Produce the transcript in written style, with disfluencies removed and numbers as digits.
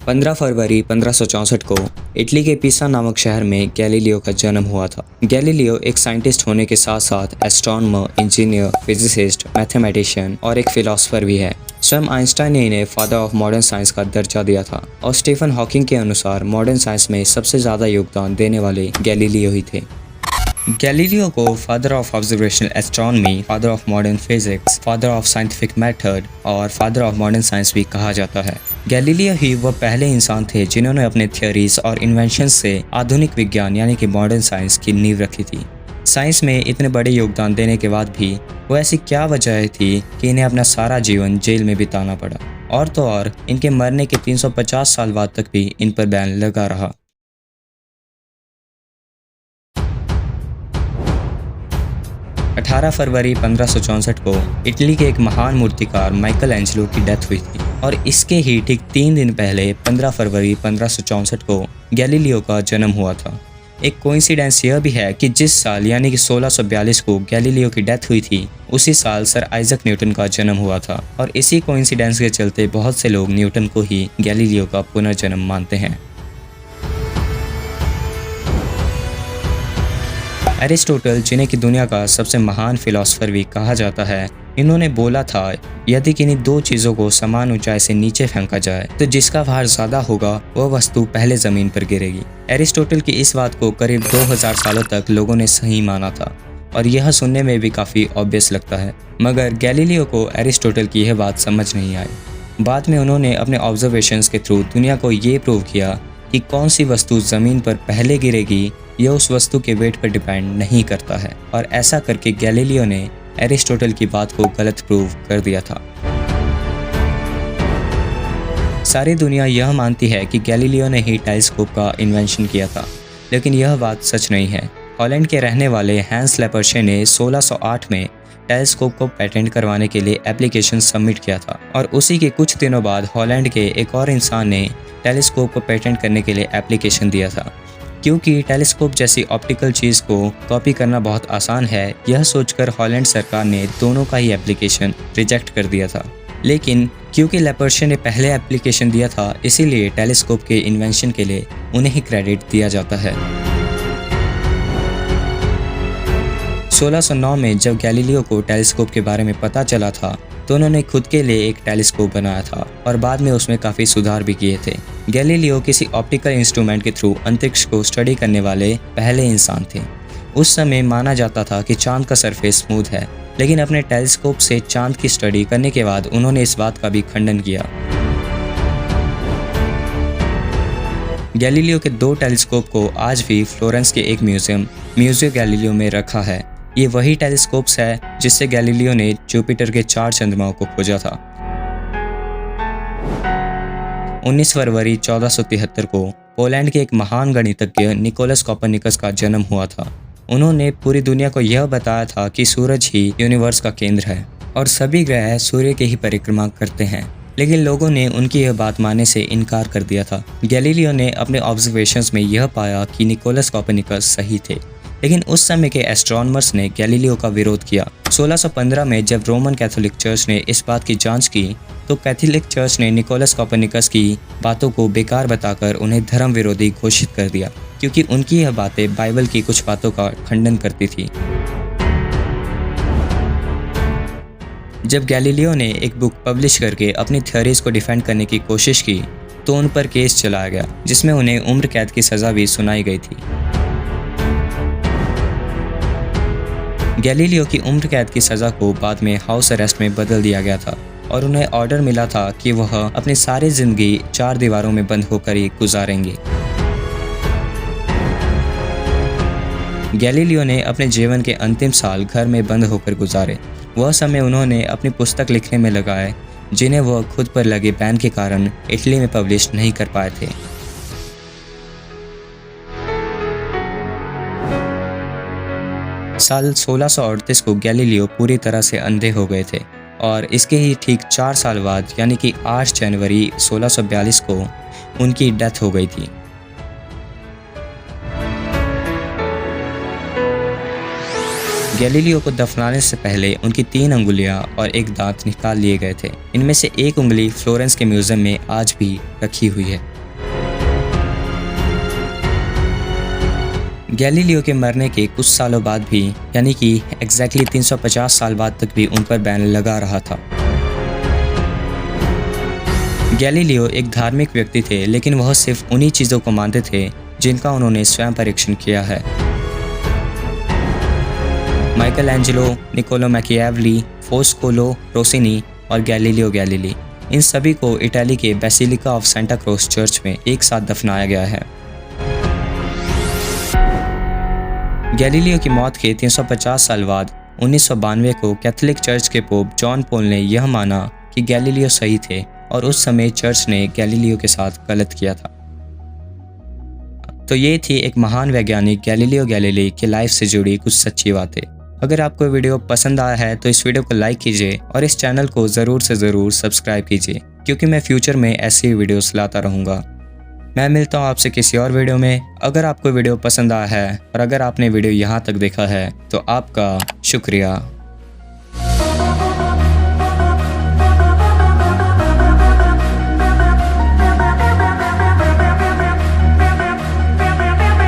15 फरवरी 1564 को इटली के पिसा नामक शहर में गैलीलियो का जन्म हुआ था। गैलीलियो एक साइंटिस्ट होने के साथ साथ एस्ट्रोनॉमर, इंजीनियर, फिजिसिस्ट, मैथमेटिशियन और एक फिलोसोफर भी है। स्वयं आइंस्टाइन ने इन्हें फादर ऑफ मॉडर्न साइंस का दर्जा दिया था और स्टीफन हॉकिंग के अनुसार मॉडर्न साइंस में सबसे ज़्यादा योगदान देने वाले गैलीलियो ही थे। गैलीलियो को father of observational astronomy, father of modern physics, father of scientific method और फादर ऑफ मॉडर्न साइंस भी कहा जाता है। गैलीलियो ही वह पहले इंसान थे जिन्होंने अपने थ्योरीज और इन्वेंशन से आधुनिक विज्ञान यानी कि मॉडर्न साइंस की नींव रखी थी। साइंस में इतने बड़े योगदान देने के बाद भी वो ऐसी क्या वजह थी कि इन्हें अपना सारा जीवन जेल में बिताना पड़ा, और तो और इनके मरने के 350 साल बाद तक भी इन पर बैन लगा रहा। 18 फरवरी 1564 को इटली के एक महान मूर्तिकार माइकल एंजेलो की डेथ हुई थी और इसके ही ठीक 3 दिन पहले 15 फरवरी 1564 को गैलीलियो का जन्म हुआ था। एक कोइंसिडेंस यह भी है कि जिस साल यानी कि 1642 को गैलीलियो की डेथ हुई थी, उसी साल सर आइजक न्यूटन का जन्म हुआ था और इसी कोइंसिडेंस के चलते बहुत से लोग न्यूटन को ही गैलीलियो का पुनर्जन्म मानते हैं। एरिस्टोटल, जिन्हें की दुनिया का सबसे महान फिलोसोफर भी कहा जाता है, इन्होंने बोला था यदि किन्हीं दो चीज़ों को समान ऊंचाई से नीचे फेंका जाए तो जिसका भार ज़्यादा होगा वह वस्तु पहले ज़मीन पर गिरेगी। एरिस्टोटल की इस बात को करीब 2000 सालों तक लोगों ने सही माना था और यह सुनने में भी काफ़ी ऑब्वियस लगता है, मगर गैलीलियो को एरिस्टोटल की यह बात समझ नहीं आई। बाद में उन्होंने अपने ऑब्जर्वेशंस के थ्रू दुनिया को ये प्रूव किया कि कौन सी वस्तु ज़मीन पर पहले गिरेगी यह उस वस्तु के वेट पर डिपेंड नहीं करता है, और ऐसा करके गैलीलियो ने एरिस्टोटल की बात को गलत प्रूव कर दिया था। सारी दुनिया यह मानती है कि गैलीलियो ने ही टेलीस्कोप का इन्वेंशन किया था, लेकिन यह बात सच नहीं है। हॉलैंड के रहने वाले हैंस लेपर्शे ने 1608 में टेलीस्कोप को पेटेंट करवाने के लिए एप्लीकेशन सबमिट किया था और उसी के कुछ दिनों बाद हॉलैंड के एक और इंसान ने टेलीस्कोप को पेटेंट करने के लिए एप्लीकेशन दिया था। क्योंकि टेलीस्कोप जैसी ऑप्टिकल चीज़ को कॉपी करना बहुत आसान है, यह सोचकर हॉलैंड सरकार ने दोनों का ही एप्लीकेशन रिजेक्ट कर दिया था। लेकिन क्योंकि लेपर्शे ने पहले एप्लीकेशन दिया था, इसीलिए टेलीस्कोप के इन्वेंशन के लिए उन्हें ही क्रेडिट दिया जाता है। 1609 में जब गैलीलियो को टेलीस्कोप के बारे में पता चला था तो उन्होंने खुद के लिए एक टेलीस्कोप बनाया था और बाद में उसमें काफ़ी सुधार भी किए थे। गैलीलियो किसी ऑप्टिकल इंस्ट्रूमेंट के थ्रू अंतरिक्ष को स्टडी करने वाले पहले इंसान थे। उस समय माना जाता था कि चांद का सरफेस स्मूथ है, लेकिन अपने टेलीस्कोप से चांद की स्टडी करने के बाद उन्होंने इस बात का भी खंडन किया। गैलीलियो के 2 टेलीस्कोप को आज भी फ्लोरेंस के एक म्यूजियम गैलीलियो में रखा है। ये वही टेलीस्कोप्स है जिससे गैलीलियो ने जुपिटर के 4 चंद्रमाओं को खोजा था। 19 फरवरी 1473 को पोलैंड के एक महान गणितज्ञ निकोलस कोपर्निकस का जन्म हुआ था। उन्होंने पूरी दुनिया को यह बताया था कि सूरज ही यूनिवर्स का केंद्र है और सभी ग्रह सूर्य की ही परिक्रमा करते हैं, लेकिन लोगों ने उनकी यह बात मानने से इनकार कर दिया था। गैलीलियो ने अपने ऑब्जर्वेशंस में यह पाया कि निकोलस कोपर्निकस सही थे, लेकिन उस समय के एस्ट्रोनॉमर्स ने गैलीलियो का विरोध किया। 1615 में जब रोमन कैथोलिक चर्च ने इस बात की जांच की तो कैथोलिक चर्च ने निकोलस कोपर्निकस की बातों को बेकार बताकर उन्हें धर्म विरोधी घोषित कर दिया, क्योंकि उनकी यह बातें बाइबल की कुछ बातों का खंडन करती थी। जब गैलीलियो ने एक बुक पब्लिश करके अपनी थ्योरीज को डिफेंड करने की कोशिश की तो उन पर केस चलाया गया, जिसमें उन्हें उम्र कैद की सज़ा भी सुनाई गई थी। गैलीलियो की उम्र कैद की सज़ा को बाद में हाउस अरेस्ट में बदल दिया गया था और उन्हें ऑर्डर मिला था कि वह अपनी सारी ज़िंदगी 4 दीवारों में बंद होकर ही गुजारेंगे। गैलीलियो ने अपने जीवन के अंतिम साल घर में बंद होकर गुजारे। वह समय उन्होंने अपनी पुस्तक लिखने में लगाए, जिन्हें वह खुद पर लगे बैन के कारण इटली में पब्लिश नहीं कर पाए थे। साल 1638 को गैलीलियो पूरी तरह से अंधे हो गए थे और इसके ही ठीक 4 साल बाद यानी कि 8 जनवरी 1642 को उनकी डेथ हो गई थी। गैलीलियो को दफनाने से पहले उनकी 3 अंगुलियां और एक दांत निकाल लिए गए थे। इनमें से एक उंगली फ्लोरेंस के म्यूजियम में आज भी रखी हुई है। गैलीलियो के मरने के कुछ सालों बाद भी, यानी कि एग्जैक्टली 350 साल बाद तक भी उन पर बैन लगा रहा था। गैलीलियो एक धार्मिक व्यक्ति थे, लेकिन वह सिर्फ उन्हीं चीज़ों को मानते थे जिनका उन्होंने स्वयं परीक्षण किया है। माइकल एंजेलो, निकोलो मैकियावेली, फोस्कोलो रोसिनी और गैलीलियो गैलीली, इन सभी को इटली के basilica of Santa cross church में एक साथ दफनाया गया है। गैलीलियो की मौत के 350 साल बाद 1992 को कैथोलिक चर्च के पोप जॉन पॉल ने यह माना कि गैलीलियो सही थे और उस समय चर्च ने गैलीलियो के साथ गलत किया था। तो ये थी एक महान वैज्ञानिक गैलीलियो गैलीली की लाइफ से जुड़ी कुछ सच्ची बातें। अगर आपको वीडियो पसंद आया है तो इस वीडियो को लाइक कीजिए और इस चैनल को ज़रूर से ज़रूर सब्सक्राइब कीजिए, क्योंकि मैं फ्यूचर में ऐसी वीडियोस लाता रहूँगा। मैं मिलता हूँ आपसे किसी और वीडियो में। अगर आपको वीडियो पसंद आया है और अगर आपने वीडियो यहाँ तक देखा है तो आपका शुक्रिया।